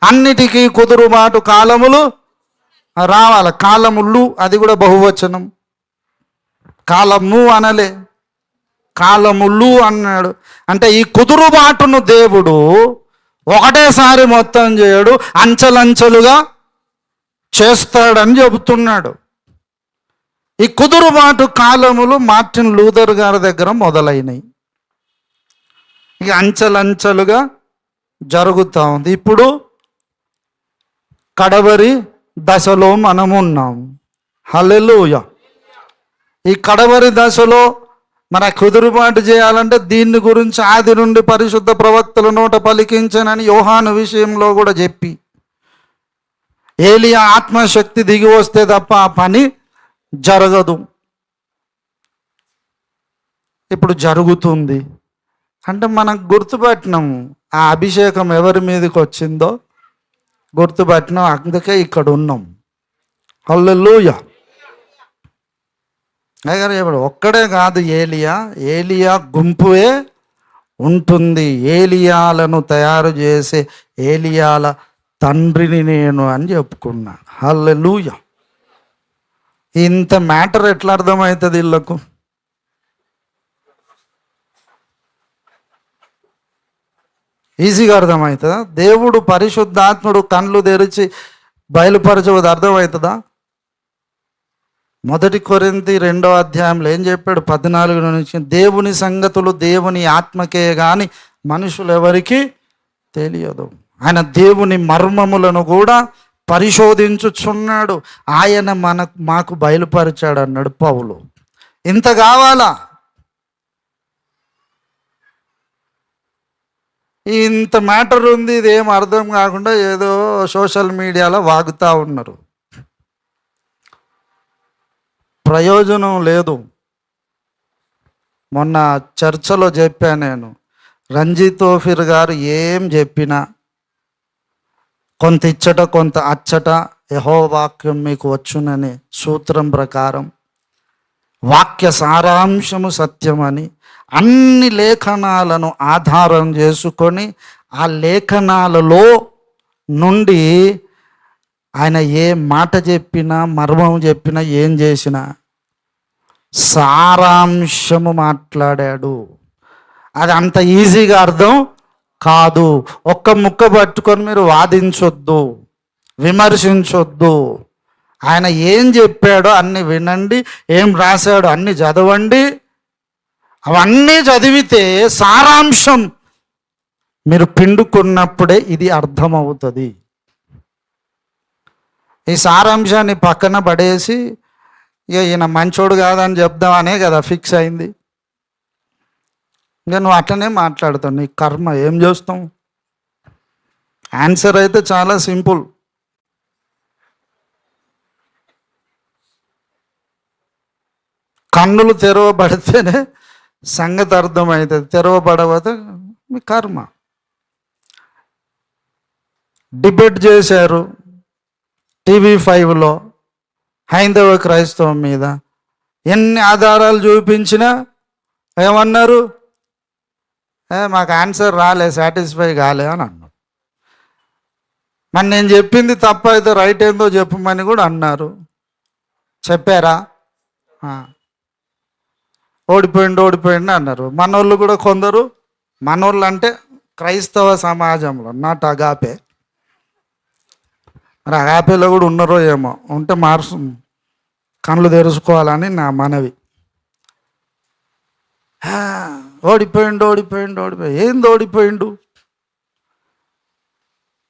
అన్నిటికీ కుదురుబాటు కాలములు రావాలి. కాలములు అది కూడా బహువచనం, కాలము అనలే, కాలములు అన్నాడు. అంటే ఈ కుదురుబాటును దేవుడు ఒకటేసారి మొత్తం చేయడు, అంచెలంచెలుగా చేస్తాడని చెబుతున్నాడు. ఈ కుదురుబాటు కాలములు మార్టిన్ లూథర్ గారి దగ్గర మొదలైనవి, ఇక అంచెలంచెలుగా జరుగుతూ ఉంది. ఇప్పుడు కడవరి దశలో మనము ఉన్నాం. హల్లెలూయా. ఈ కడవరి దశలో మన కుదురుబాటు చేయాలంటే దీన్ని గురించి ఆది నుండి పరిశుద్ధ ప్రవక్తల నోట పలికించనని యోహాను విషయంలో కూడా చెప్పి, ఏలియా ఆత్మశక్తి దిగి వస్తే తప్ప ఆ పని జరగదు. ఇప్పుడు జరుగుతుంది అంటే మనకు గుర్తుపట్టినాము ఆ అభిషేకం ఎవరి మీదకి వచ్చిందో గుర్తుపట్టినాం, అందుకే ఇక్కడ ఉన్నాం. హల్లెలూయా. అయ్యారు ఇప్పుడు ఒక్కడే కాదు, ఏలియా గుంపువే ఉంటుంది. ఏలియాలను తయారు చేసే ఏలియాల తండ్రిని నేను అని చెప్పుకున్నాను. హల్లెలూయా. ఇంత మ్యాటర్ ఎట్లా అర్థమవుతుంది వీళ్ళకు? ఈజీగా అర్థమవుతుందా? దేవుడు పరిశుద్ధాత్ముడు కళ్ళు తెరిచి బయలుపరచవద్దు, అర్థమవుతుందా? 1 కొరింథీ 2వ అధ్యాయంలో ఏం చెప్పాడు? 14 నుంచి, దేవుని సంగతులు దేవుని ఆత్మకే కానీ మనుషులు ఎవరికి తెలియదు. ఆయన దేవుని మర్మములను కూడా పరిశోధించుచున్నాడు, ఆయన మాకు బయలుపరిచాడు అన్నాడు పౌలు. ఇంత కావాలా? ఇంత మ్యాటర్ ఉంది, ఇదేం అర్థం కాకుండా ఏదో సోషల్ మీడియాలో వాగుతూ ఉన్నారు, ప్రయోజనం లేదు. మొన్న చర్చలో చెప్పాను నేను, రంజిత్ తోఫిర్ గారు ఏం చెప్పినా కొంత ఇచ్చట కొంత అచ్చట యెహోవా వాక్యం మీకు వచ్చుననే సూత్రం ప్రకారం వాక్య సారాంశము సత్యమని అన్ని లేఖనాలను ఆధారం చేసుకొని ఆ లేఖనాలలో నుండి ఆయన ఏ మాట చెప్పినా మర్మం చెప్పినా ఏం చేసినా సారాంశము మాట్లాడాడు. అది అంత ఈజీగా అర్థం కాదు. ఒక్క ముక్క పట్టుకొని మీరు వాదించొద్దు, విమర్శించొద్దు. ఆయన ఏం చెప్పాడో అన్ని వినండి, ఏం రాశాడో అన్ని చదవండి. అవన్నీ చదివితే సారాంశం మీరు పిండుకున్నప్పుడే ఇది అర్థమవుతుంది. ఈ సారాంశాన్ని పక్కన పడేసి ఇక ఈయన మంచోడు కాదని చెప్దామనే కదా ఫిక్స్ అయింది. ఇంకా నువ్వు అట్లనే మాట్లాడుతావు, నీ కర్మ, ఏం చేస్తావు? ఆన్సర్ అయితే చాలా సింపుల్. కన్నులు తెరవబడితేనే సంగతి అర్థమవుతుంది, తెరవబడకపోతే మీ కర్మ. డిబేట్ చేశారు TV5లో హైందవ క్రైస్తవం మీద, ఎన్ని ఆధారాలు చూపించినా ఏమన్నారు? మాకు ఆన్సర్ రాలే, సాటిస్ఫై కాలే అని అన్నారు. మరి నేను చెప్పింది తప్ప అయితే రైట్ ఏందో చెప్పమని కూడా అన్నారు. చెప్పారా? ఓడిపోయిండు అన్నారు. మనోళ్ళు కూడా కొందరు, మనోళ్ళు అంటే క్రైస్తవ సమాజంలో, నాట్ అగాపే, మరి అగాపేలో కూడా ఉన్నారో ఏమో, ఉంటే కళ్ళు తెరుచుకోవాలని నా మనవి. ఓడిపోయిండు. ఏంది ఓడిపోయిండు?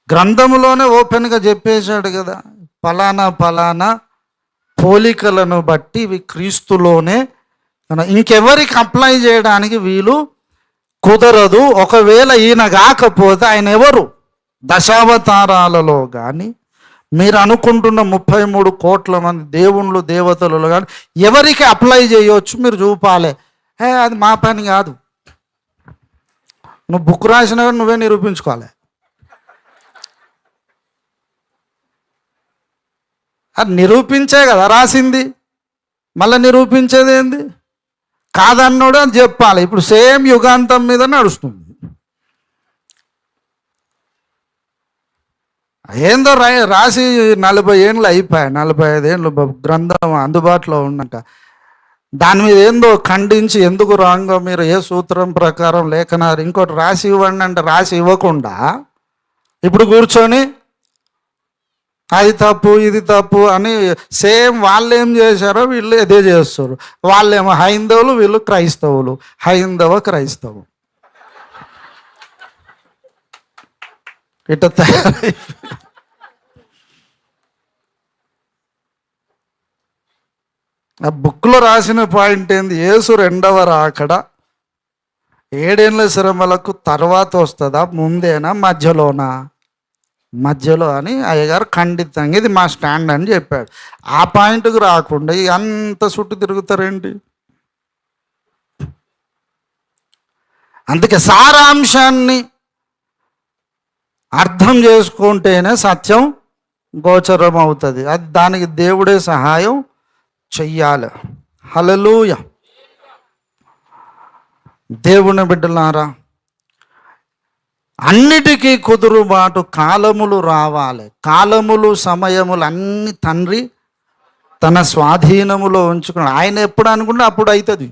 గ్రంథములోనే ఓపెన్గా చెప్పేశాడు కదా, ఫలానా పోలికలను బట్టి ఇవి క్రీస్తులోనే, ఇంకెవరికి అప్లై చేయడానికి వీలు కుదరదు. ఒకవేళ ఈయన కాకపోతే ఆయన ఎవరు? దశావతారాలలో కానీ మీరు అనుకుంటున్న 33 కోట్ల మంది దేవుళ్ళు దేవతలు కానీ ఎవరికి అప్లై చేయవచ్చు మీరు చూపాలి. అది మా పని కాదు. నువ్వు బుక్ రాసినా కానీ నువ్వే నిరూపించుకోవాలి. అది నిరూపించే కదా రాసింది, మళ్ళీ నిరూపించేది ఏంది? కాదన్నోడు అని చెప్పాలి. ఇప్పుడు సేమ్ యుగాంతం మీద నడుస్తుంది. ఏందో రాసి 40 ఏళ్ళు అయిపోయాయి, 45 ఏళ్ళు గ్రంథం అందుబాటులో ఉన్నాక దాని మీద ఏందో ఖండించి ఎందుకు రాంగో మీరు ఏ సూత్రం ప్రకారం లేఖనారు ఇంకోటి రాసి ఇవ్వండి అంటే రాసి ఇవ్వకుండా ఇప్పుడు కూర్చొని అది తప్పు ఇది తప్పు అని సేమ్ వాళ్ళు ఏం చేశారో వీళ్ళు ఇదే చేస్తారు. వాళ్ళేమో హైందవులు, వీళ్ళు క్రైస్తవులు, హైందవ క్రైస్తవు ఇట్లా తయారై ఆ బుక్లో రాసిన పాయింట్ ఏంది? యేసు రెండవ రాకడ 7 ఏళ్ల శ్రమలకు తర్వాత వస్తుందా, ముందేనా, మధ్యలోనా? మధ్యలో అని అయ్యగారు ఖండితంగా ఇది మా స్టాండ్ అని చెప్పాడు. ఆ పాయింట్కి రాకుండా అంత చుట్టూ తిరుగుతారేంటి? అందుకే సారాంశాన్ని అర్థం చేసుకుంటేనే సత్యం గోచరం అవుతుంది. అది దానికి దేవుడే సహాయం చెయ్యాలి. హల్లెలూయ. దేవుని బిడ్డలారా, అన్నిటికీ కుదురుబాటు కాలములు రావాలి. కాలములు సమయములు అన్ని తండ్రి తన స్వాధీనములో ఉంచుకున్నాడు. ఆయన ఎప్పుడు అనుకుంటే అప్పుడు అవుతుంది.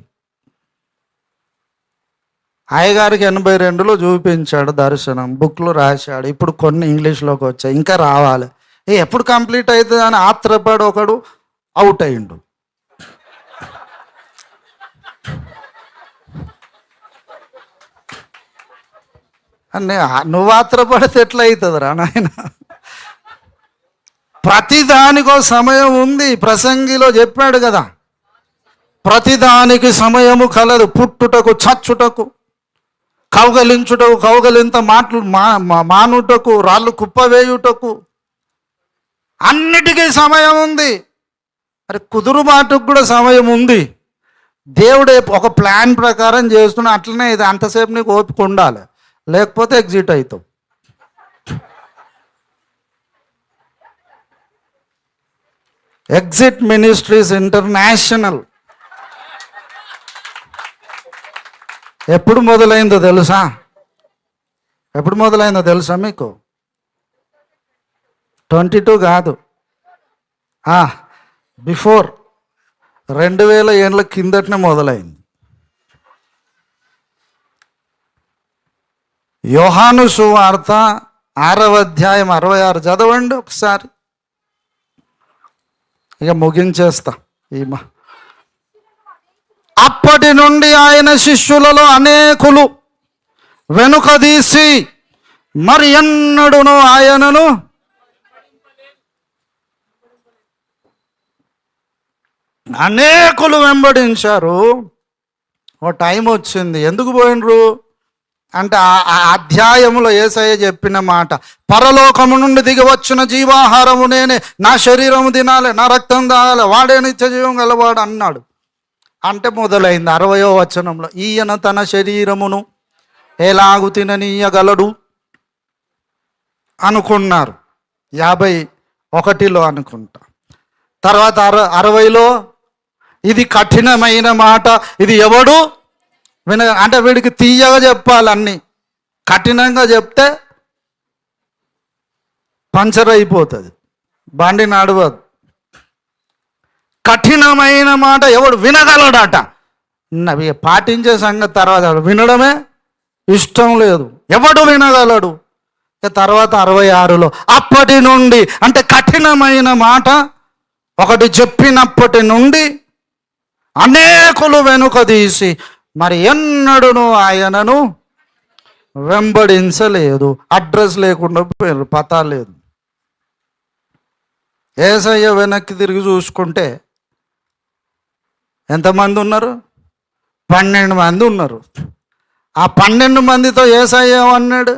అయ్యగారికి 82లో చూపించాడు దర్శనం, బుక్లో రాశాడు. ఇప్పుడు కొన్ని ఇంగ్లీష్లోకి వచ్చాయి, ఇంకా రావాలి. ఎప్పుడు కంప్లీట్ అవుతుంది అని ఆత్రపడి ఒకడు అవుట్ అయిండు. నువ్వు ఆత్రపడితే ఎట్లా అవుతుందిరా నాయన? ప్రతిదానికో సమయం ఉంది. ప్రసంగిలో చెప్పాడు కదా, ప్రతిదానికి సమయము కలదు. పుట్టుటకు, చచ్చుటకు, కౌగలించుటకు, కౌగలింత మాటలు మానుటకు, రాళ్ళు కుప్పవేయుటకు, అన్నిటికీ సమయం ఉంది. మరి కుదురుబాటుకు కూడా సమయం ఉంది. దేవుడే ఒక ప్లాన్ ప్రకారం చేస్తున్నా. అట్లనే ఇది అంతసేపు నీకు ఓపిక ఉండాలి, లేకపోతే ఎగ్జిట్ అవుతావు. ఎగ్జిట్ మినిస్ట్రీస్ ఇంటర్నేషనల్ ఎప్పుడు మొదలైందో తెలుసా? ఎప్పుడు మొదలైందో తెలుసా మీకు? 22 కాదు, బిఫోర్ 2000 ఏళ్ళ కిందటనే మొదలైంది. యోహాను సువార్త 6వ అధ్యాయం 66 చదవండి ఒకసారి. ఇక ముగించేస్తా. అప్పటి నుండి ఆయన శిష్యులలో అనేకులు వెనుకదీసి మరి ఎన్నడూను ఆయనను అనేకులు వెంబడించారు. ఓ టైం వచ్చింది. ఎందుకు పోయినరు అంటే ఆ అధ్యాయములో యేసయ్య చెప్పిన మాట, పరలోకము నుండి దిగి వచ్చిన జీవాహారము నేనే, నా శరీరము తినాలి, నా రక్తం తాగాలి, వాడే నిత్య జీవం గలవాడు అన్నాడు. అంటే మొదలైంది 60వ వచనంలో, ఈయన తన శరీరమును ఎలాగు తిననీయగలడు అనుకున్నారు. 51లో అనుకుంటా. తర్వాత 60లో ఇది కఠినమైన మాట, ఇది ఎవడు అంటే వీడికి తీయగా చెప్పాలి. అన్నీ కఠినంగా చెప్తే పంచర్ అయిపోతుంది, బండి నడవదు. కఠినమైన మాట ఎవడు వినగలడట. పాటించే సంగతి తర్వాత, వినడమే ఇష్టం లేదు. ఎవడు వినగలడు? తర్వాత 66లో అప్పటి నుండి, అంటే కఠినమైన మాట ఒకటి చెప్పినప్పటి నుండి అనేకులు వెనుక తీసి మరి ఎన్నడూను ఆయనను వెంబడించలేదు. అడ్రస్ లేకుండా పోయారు, పతా లేదు. యేసయ్య వెనక్కి తిరిగి చూసుకుంటే ఎంతమంది ఉన్నారు? 12 మంది ఉన్నారు. ఆ 12 మందితో యేసయ్య అన్నాడు,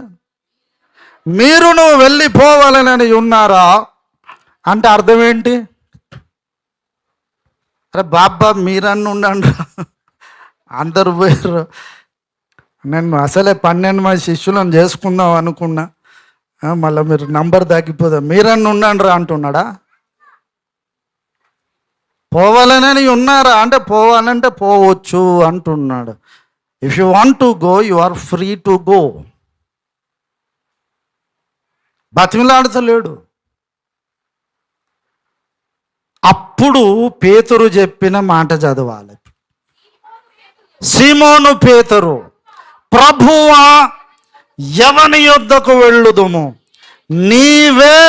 మీరును వెళ్ళిపోవాలని ఉన్నారా అంటే అర్థం ఏంటి? అరే బాబా మీరన్ను ఉండండి, అందరు పోయారు. నేను అసలే 12 మంది శిష్యులను చేసుకుందాం అనుకున్నా, మళ్ళీ మీరు నంబర్ తగ్గిపోదా, మీరన్ను ఉండండి అంటున్నాడా? పోవాలని ఉన్నారా అంటే పోవాలంటే పోవచ్చు అంటున్నాడు. If you want to go, you are free to go. బతిమిలాడుతలేడు. అప్పుడు పేతురు చెప్పిన మాట చదవాలి. సీమోను పేతురు, ప్రభువా ఎవని యొద్దకు వెళ్ళుదుము? నీవే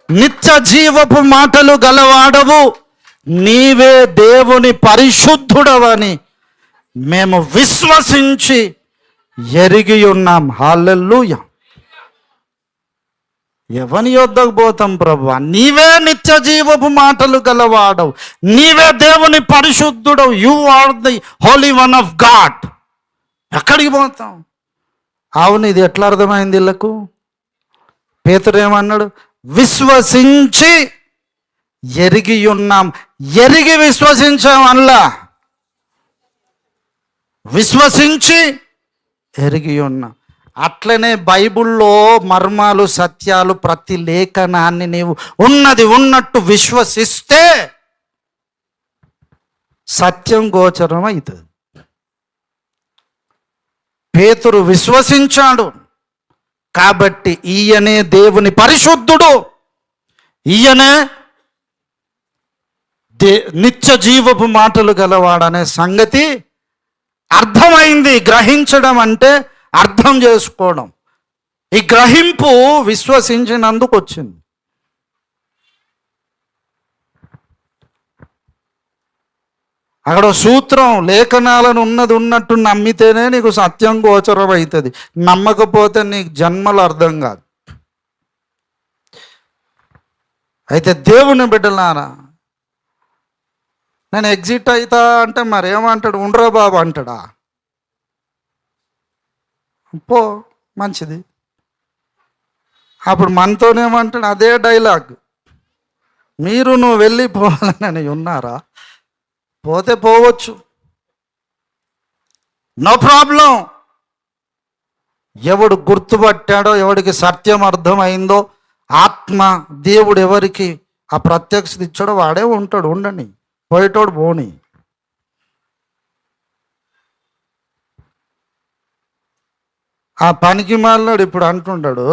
నిత్య జీవపు మాటలు గలవాడవు, నీవే దేవుని పరిశుద్ధుడవని మేము విశ్వసించి ఎరిగి ఉన్నాం. హల్లెలూయా. ఎవని యొద్దకు పోతాం ప్రభువా? నీవే నిత్య జీవపు మాటలు గలవాడవు, నీవే దేవుని పరిశుద్ధుడవు, you are the holy one of God. ఎక్కడికి పోతాం? అవును, ఇది ఎట్లా అర్థమైంది వీళ్ళకు? పేతురు ఏమన్నాడు? విశ్వసించి ఎరిగి ఉన్నాం. ఎరిగి విశ్వసించాం అల్లా, విశ్వసించి ఎరిగి ఉన్నాం. అట్లనే బైబిల్లో మర్మాలు, సత్యాలు, ప్రతి లేఖనాన్ని నీవు ఉన్నది ఉన్నట్టు విశ్వసిస్తే సత్యం గోచరం అవుతుంది. పేతురు విశ్వసించాడు కాబట్టి ఈయనే దేవుని పరిశుద్ధుడు, ఈయనే నిత్య జీవపు మాటలు గలవాడనే సంగతి అర్థమైంది. గ్రహించడం అంటే అర్థం చేసుకోవడం. ఈ గ్రహింపు విశ్వసించినందుకు వచ్చింది. అక్కడ సూత్రం, లేఖనాలను ఉన్నది ఉన్నట్టు నమ్మితేనే నీకు సత్యం గోచరం అవుతుంది, నమ్మకపోతే నీకు జన్మలు అర్థం కాదు. అయితే దేవుని బిడ్డలారా, నేను ఎగ్జిట్ అవుతా అంటే మరేమంటాడు? ఉండరా బాబు అంటాడా? పో, మంచిది. అప్పుడు మనతోనేమంటాడు? అదే డైలాగ్. మీరు నువ్వు వెళ్ళిపోవాలని ఉన్నారా? పోతే పోవచ్చు, నో ప్రాబ్లం. ఎవడు గుర్తుపట్టాడో, ఎవడికి సత్యం అర్థమైందో, ఆత్మ దేవుడు ఎవరికి ఆ ప్రత్యక్షత ఇచ్చాడో వాడే ఉంటాడు. ఉండని, పోయేటోడు పోని. ఆ పనికి మాలినాడు ఇప్పుడు అంటుంటాడు,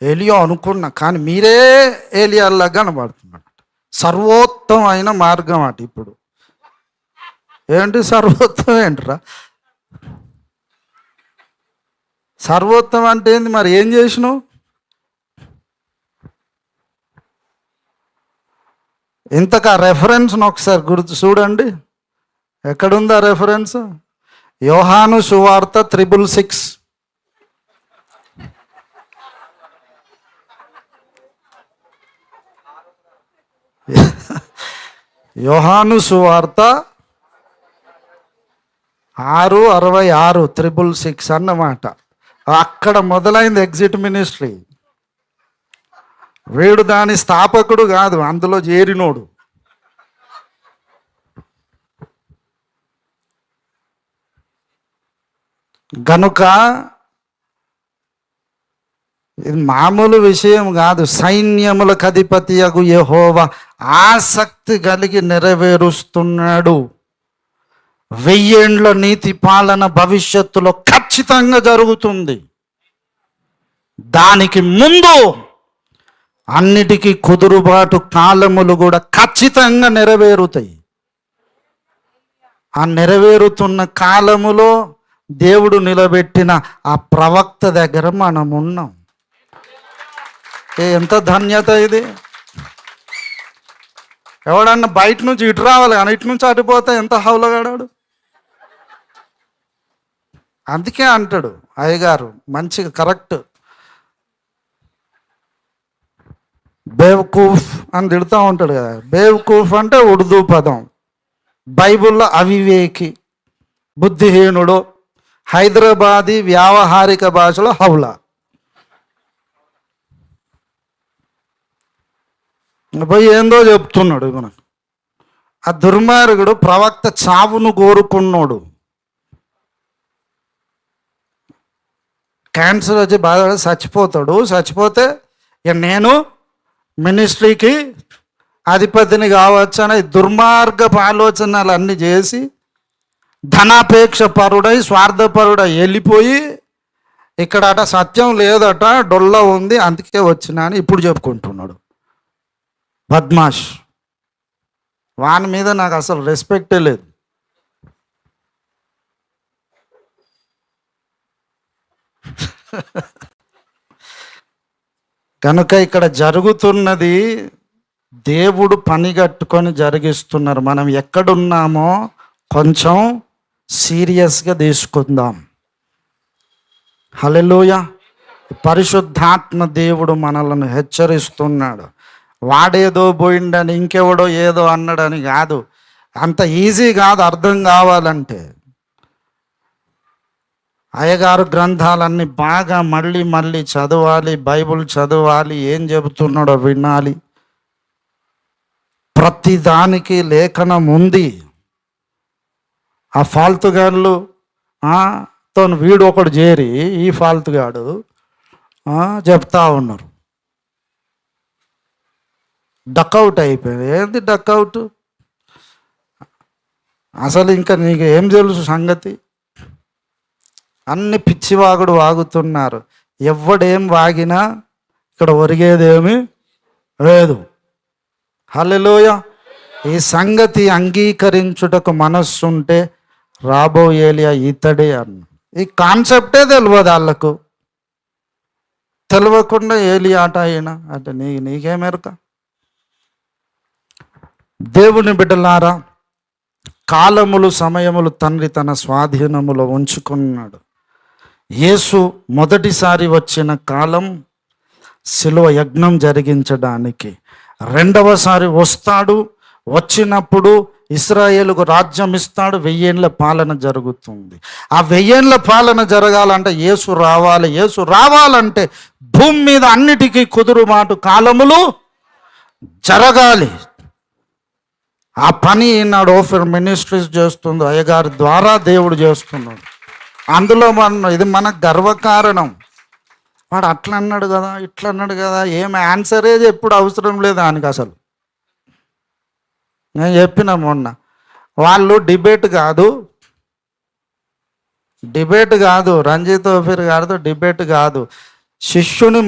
ఏలియా అనుకున్నా కానీ మీరే ఏలియాల్లా కనబడుతున్నాడు. సర్వోత్తమైన మార్గం అటు. ఇప్పుడు ఏంటి సర్వోత్తమం? ఏంట్రా సర్వోత్తమం అంటే ఏంది? మరి ఏం చేసినావు? ఇంతకా రెఫరెన్స్ను ఒకసారి గుర్తు చూడండి. ఎక్కడుందా రెఫరెన్స్? యోహాను సువార్త 666. యోహాను సువార్త 6:66 666 అన్నమాట. అక్కడ మొదలైంది ఎగ్జిట్ మినిస్ట్రీ. వీడు దాని స్థాపకుడు కాదు, అందులో చేరినోడు. గనుక ఇది మామూలు విషయం కాదు. సైన్యములకు అధిపతియగు యెహోవా ఆసక్తి కలిగి నెరవేరుస్తున్నాడు. 1000 ఏండ్ల నీతి పాలన భవిష్యత్తులో ఖచ్చితంగా జరుగుతుంది. దానికి ముందు అన్నిటికీ కుదురుబాటు కాలములు కూడా ఖచ్చితంగా నెరవేరుతాయి. ఆ నెరవేరుతున్న కాలములో దేవుడు నిలబెట్టిన ఆ ప్రవక్త దగ్గర మనం ఉన్నాం. ఎంత ధన్యత ఇది! ఎవడన్నా బయట నుంచి ఇటు రావాలి కానీ ఇటు నుంచి అటుపోతే ఎంత హౌలగాడాడు. అందుకే అంటాడు అయ్యగారు మంచిగా కరెక్ట్, బేవకూఫ్ అని తిడుతూ ఉంటాడు కదా. బేవకూఫ్ అంటే ఉర్దూ పదం, బైబిల్లో అవివేకి, బుద్ధిహీనుడు, హైదరాబాదీ వ్యావహారిక భాషలో హౌలా. పోయి ఏందో చెప్తున్నాడు మనకు. ఆ దుర్మార్గుడు ప్రవక్త చావును కోరుకున్నాడు. క్యాన్సర్ వచ్చి బాధ చచ్చిపోతాడు. చచ్చిపోతే ఇక నేను మినిస్ట్రీకి అధిపతిని కావచ్చు అనే దుర్మార్గపు ఆలోచనలు అన్నీ చేసి ధనాపేక్ష పరుడై స్వార్థపరుడై వెళ్ళిపోయి ఇక్కడ అట సత్యం లేదట, డొల్ల ఉంది, అందుకే వచ్చినా అని ఇప్పుడు చెప్పుకుంటున్నాడు. బద్మాష్. వాని మీద నాకు అసలు రెస్పెక్టే లేదు. కనుక ఇక్కడ జరుగుతున్నది దేవుడు పని కట్టుకొని జరిగిస్తున్నారు. మనం ఎక్కడున్నామో కొంచెం సీరియస్గా తీసుకుందాం. హల్లెలూయా. పరిశుద్ధాత్మ దేవుడు మనల్ని హెచ్చరిస్తున్నాడు. వాడేదో పోయిండని ఇంకెవడో ఏదో అన్నాడని కాదు. అంత ఈజీ కాదు అర్థం కావాలంటే. అయ్యగారు గ్రంథాలన్నీ బాగా మళ్ళీ మళ్ళీ చదవాలి, బైబుల్ చదవాలి, ఏం చెబుతున్నాడో వినాలి. ప్రతిదానికి లేఖనం ఉంది. ఆ ఫాల్తుగాళ్ళు తో వీడు ఒకడు చేరి ఈ ఫాల్తుగాడు చెప్తా ఉన్నారు. డక్అవుట్ అయిపోయింది. ఏంది డక్అవుట్? అసలు ఇంకా నీకు ఏం తెలుసు సంగతి? అన్ని పిచ్చివాగుడు వాగుతున్నారు. ఎవడేం వాగినా ఇక్కడ ఒరిగేదేమీ లేదు. హల్లెలూయా. ఈ సంగతి అంగీకరించుటకు మనస్సుంటే రాబోయే ఏలియా ఇతడే అన్న. ఈ కాన్సెప్టే తెలియదు వాళ్ళకు. తెలియకుండా ఏలియా ఆట అయినా అంటే నీకేమెరక? దేవుని బిడ్డలారా, కాలములు సమయములు తండ్రి తన స్వాధీనములో ఉంచుకున్నాడు. యేసు మొదటిసారి వచ్చిన కాలం శిలువ యజ్ఞం జరిగించడానికి. రెండవసారి వస్తాడు. వచ్చినప్పుడు ఇశ్రాయేలుకు రాజ్యం ఇస్తాడు. 1000 ఏళ్ళ పాలన జరుగుతుంది. ఆ 1000 ఏళ్ళ పాలన జరగాలంటే యేసు రావాలి. యేసు రావాలంటే భూమి మీద అన్నిటికీ కుదురుమాటు కాలములు జరగాలి. ఆ పని ఈనాడు ఓఫర్ మినిస్ట్రీస్ చేస్తుంది. అయ్యగారి ద్వారా దేవుడు చేస్తున్నాడు. అందులో ఇది మన గర్వకారణం. వాడు అట్లా అన్నాడు కదా, ఇట్లా అన్నాడు కదా, ఏం ఆన్సరే ఎప్పుడు అవసరం లేదు ఆయనకి. అసలు నేను చెప్పిన మొన్న, వాళ్ళు డిబేట్ కాదు, రంజిత్ ఓఫీర్ గారితో డిబేట్ కాదు. శిష్యుని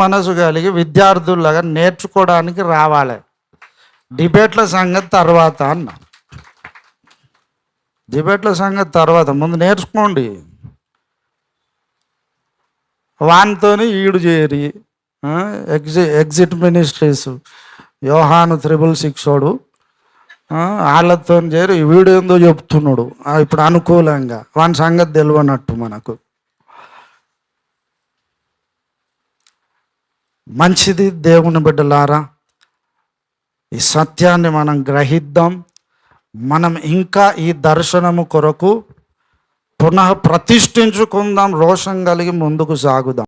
మనసు కలిగి విద్యార్థుల్లాగా నేర్చుకోవడానికి రావాలి. డిబేట్ల సంగతి తర్వాత అన్న. డిబేట్ల సంగతి తర్వాత, ముందు నేర్చుకోండి. వానితోని ఈడు చేరి ఎగ్జిట్ మినిస్ట్రీస్ యోహాను 666 వాళ్ళతో చేరి వీడు ఏందో చెప్తున్నాడు ఇప్పుడు అనుకూలంగా. వాని సంగతి తెలియనట్టు మనకు. మంచిది దేవుని బిడ్డలారా, ఈ సత్యాన్ని మనం గ్రహిద్దాం. మనం ఇంకా ఈ దర్శనము కొరకు పునః ప్రతిష్ఠించుకుందాం. రోషం కలిగి ముందుకు సాగుదాం.